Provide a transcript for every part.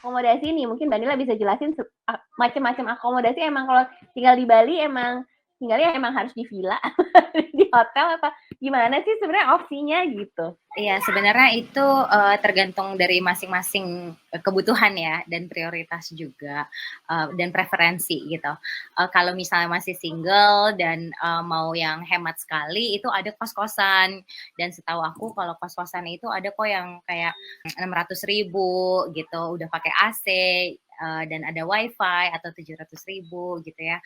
akomodasi nih, mungkin Mbak Nila bisa jelasin macam-macam akomodasi. Emang kalau tinggal di Bali emang tinggalnya emang harus di villa, di hotel apa gimana sih sebenarnya opsinya gitu? Iya, sebenarnya itu tergantung dari masing-masing kebutuhan ya, dan prioritas juga, dan preferensi gitu. Kalau misalnya masih single dan mau yang hemat sekali, itu ada kos-kosan. Dan setahu aku kalau kos-kosan itu ada kok yang kayak 600.000 gitu, udah pakai AC, dan ada wifi atau 700.000 gitu ya,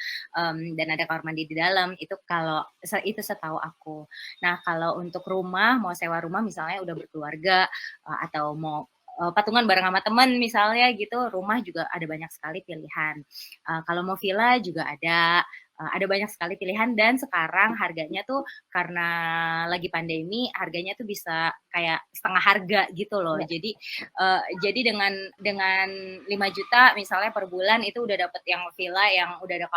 dan ada kamar mandi di dalam. Itu kalau itu setahu aku. Nah, kalau untuk rumah, mau sewa rumah misalnya udah berkeluarga, atau mau patungan bareng sama teman misalnya gitu, rumah juga ada banyak sekali pilihan. Kalau mau villa juga ada banyak sekali pilihan, dan sekarang harganya tuh karena lagi pandemi, harganya tuh bisa kayak setengah harga gitu loh. Jadi dengan 5 juta misalnya per bulan itu udah dapet yang villa yang udah ada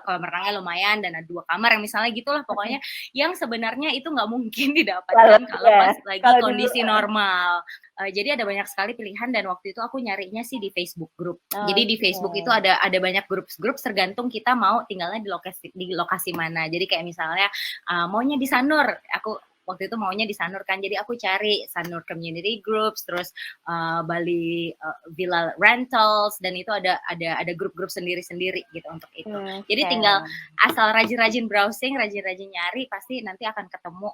kolam renangnya lumayan dan ada 2 kamar yang misalnya gitulah pokoknya, yang sebenarnya itu nggak mungkin didapatkan kalau pas lagi kondisi normal. Jadi ada banyak sekali pilihan, dan waktu itu aku nyarinya sih di Facebook group. Jadi di Facebook itu ada banyak grup tergantung kita mau tinggalnya di lokasi mana. Jadi kayak misalnya maunya di Sanur, aku waktu itu maunya di Sanur kan, jadi aku cari Sanur Community Groups, terus Bali Villa Rentals, dan itu ada grup-grup sendiri-sendiri gitu untuk itu. Jadi tinggal asal rajin-rajin browsing, rajin-rajin nyari, pasti nanti akan ketemu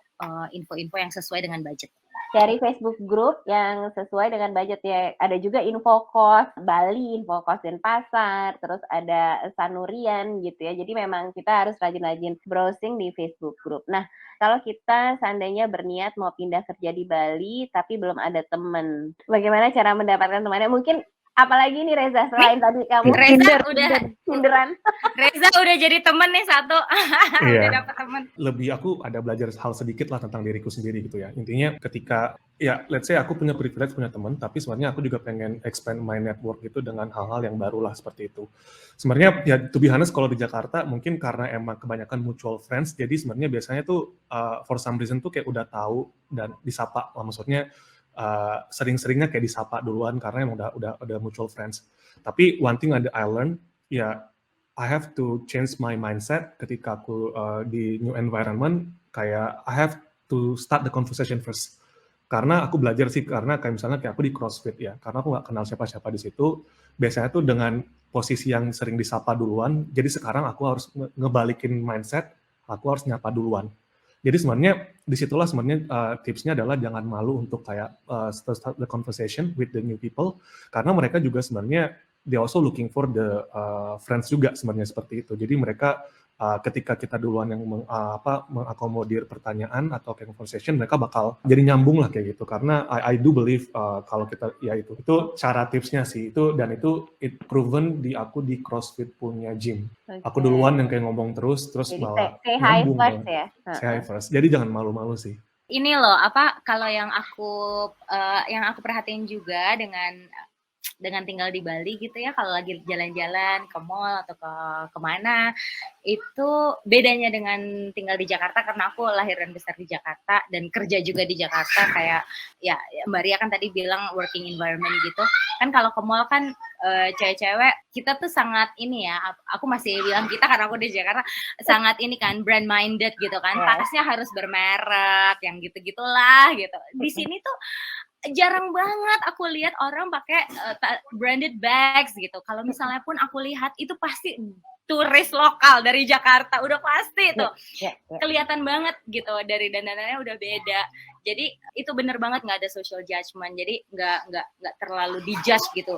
info-info yang sesuai dengan budget. Dari Facebook group yang sesuai dengan budget ya. Ada juga info kos Bali, info kos Denpasar, terus ada Sanurian gitu ya. Jadi memang kita harus rajin-rajin browsing di Facebook group. Nah, kalau kita seandainya berniat mau pindah kerja di Bali tapi belum ada teman, bagaimana cara mendapatkan temannya? Mungkin apalagi nih Reza, selain tadi kamu Hinderan. Reza udah jadi temen nih satu. Udah dapet temen. Lebih aku ada belajar hal sedikit lah tentang diriku sendiri gitu ya. Intinya ketika ya let's say aku punya privilege punya teman, tapi sebenarnya aku juga pengen expand my network gitu dengan hal-hal yang baru lah seperti itu. Sebenarnya ya to be honest kalau di Jakarta mungkin karena emang kebanyakan mutual friends, jadi sebenarnya biasanya tuh for some reason tuh kayak udah tahu dan disapa lah, maksudnya sering-seringnya kayak disapa duluan karena emang udah mutual friends. Tapi one thing I learned ya, I have to change my mindset ketika aku di new environment, kayak I have to start the conversation first. Karena aku belajar sih, karena kayak misalnya kayak aku di CrossFit ya, karena aku nggak kenal siapa-siapa di situ, biasanya tuh dengan posisi yang sering disapa duluan, jadi sekarang aku harus ngebalikin mindset, aku harus nyapa duluan. Jadi sebenarnya disitulah sebenarnya tipsnya adalah jangan malu untuk kayak start the conversation with the new people, karena mereka juga sebenarnya they also looking for the friends juga sebenarnya seperti itu. Jadi mereka ketika kita duluan yang mengakomodir pertanyaan atau conversation, mereka bakal jadi nyambung lah kayak gitu. Karena I do believe kalau kita ya itu cara tipsnya sih itu, dan itu it proven di aku di CrossFit punya gym. Aku duluan yang kayak ngomong terus jadi malah say hi nyambung first ya. Say hi first. Jadi jangan malu-malu sih. Ini loh kalau yang aku perhatiin juga dengan tinggal di Bali gitu ya, kalau lagi jalan-jalan ke mall atau kemana, itu bedanya dengan tinggal di Jakarta, karena aku lahir dan besar di Jakarta dan kerja juga di Jakarta. Kayak ya Mbak Ria kan tadi bilang working environment gitu kan. Kalau ke mall kan cewek-cewek kita tuh sangat ini ya, aku masih bilang kita karena aku di Jakarta, sangat ini kan brand minded gitu kan, tasnya harus bermerek yang gitu-gitulah gitu. Di sini tuh jarang banget aku lihat orang pakai branded bags gitu. Kalau misalnya pun aku lihat itu pasti turis lokal dari Jakarta, udah pasti tuh kelihatan banget gitu, dari dandanannya udah beda. Jadi itu bener banget, nggak ada social judgment. Jadi nggak terlalu dijudge gitu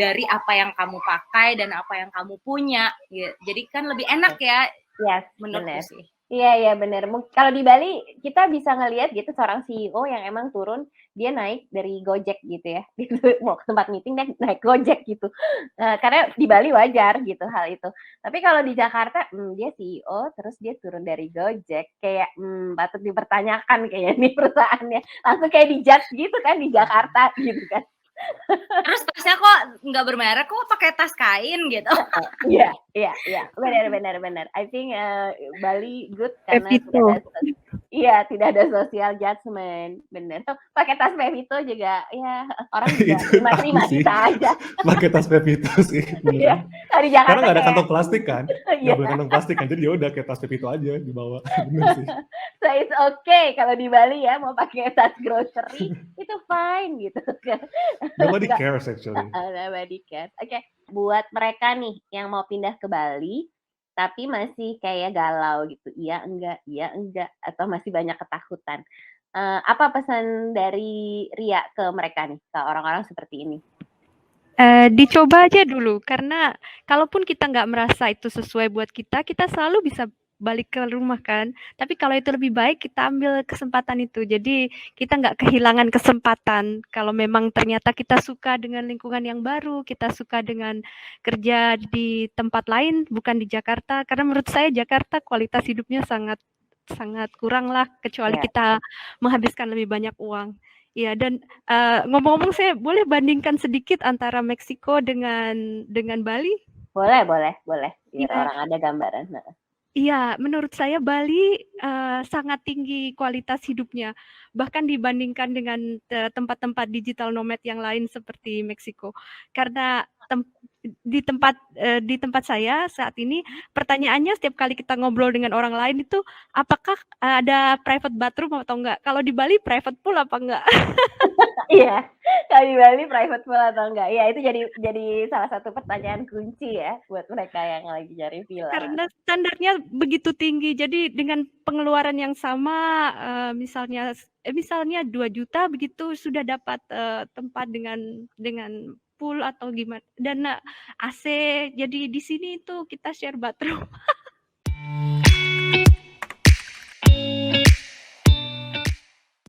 dari apa yang kamu pakai dan apa yang kamu punya. Jadi kan lebih enak ya, menurutku sih. Iya benar. Kalau di Bali kita bisa ngelihat gitu seorang CEO yang emang turun, dia naik dari Gojek gitu ya. Mau ke tempat meeting dia naik Gojek gitu. Karena di Bali wajar gitu hal itu. Tapi kalau di Jakarta dia CEO terus dia turun dari Gojek, kayak patut dipertanyakan kayaknya nih perusahaannya. Langsung kayak dijudge gitu kan di Jakarta gitu kan. Terus tasnya kok nggak bermerek, kok pakai tas kain gitu. Iya, benar. I think Bali good karena Iya, tidak ada social judgment, bener. Pakai tas Pevito juga, ya orang juga Itu aku terima-terima sih kita aja. pakai tas Pepito sih Iya, beneran. kalau di Karena Jakarta nggak ada kayak kantong plastik kan, nggak iya. boleh kantong plastik kan, jadi ya udah kayak tas Pepito aja dibawa. Bener sih. So it's okay kalau di Bali ya mau pakai tas grocery itu fine gitu kan. Nobody Nggak, cares actually. nobody cares. Oke, buat mereka nih yang mau pindah ke Bali tapi masih kayak galau gitu, iya enggak, atau masih banyak ketakutan. Apa pesan dari Ria ke mereka nih, ke orang-orang seperti ini? Dicoba aja dulu, karena kalaupun kita nggak merasa itu sesuai buat kita selalu bisa balik ke rumah kan. Tapi kalau itu lebih baik kita ambil kesempatan itu. Jadi kita nggak kehilangan kesempatan. Kalau memang ternyata kita suka dengan lingkungan yang baru, kita suka dengan kerja di tempat lain, bukan di Jakarta. Karena menurut saya Jakarta kualitas hidupnya sangat kurang lah, kecuali Ya, kita menghabiskan lebih banyak uang. Ya, dan ngomong-ngomong saya boleh bandingkan sedikit antara Meksiko dengan Bali? boleh, biar Iya, orang ada gambaran. iya, menurut saya Bali sangat tinggi kualitas hidupnya, bahkan dibandingkan dengan tempat-tempat digital nomad yang lain seperti Meksiko. Karena di tempat saya saat ini pertanyaannya setiap kali kita ngobrol dengan orang lain itu apakah ada private bathroom atau enggak? Kalau di Bali private pool apa enggak? Iya, kalau di Bali private pool atau enggak? Ya itu jadi salah satu pertanyaan kunci ya buat mereka yang lagi cari villa. Karena standarnya begitu tinggi, jadi dengan pengeluaran yang sama, misalnya 2 juta begitu sudah dapat tempat dengan pool atau gimana dan AC. Jadi di sini itu kita share bathroom.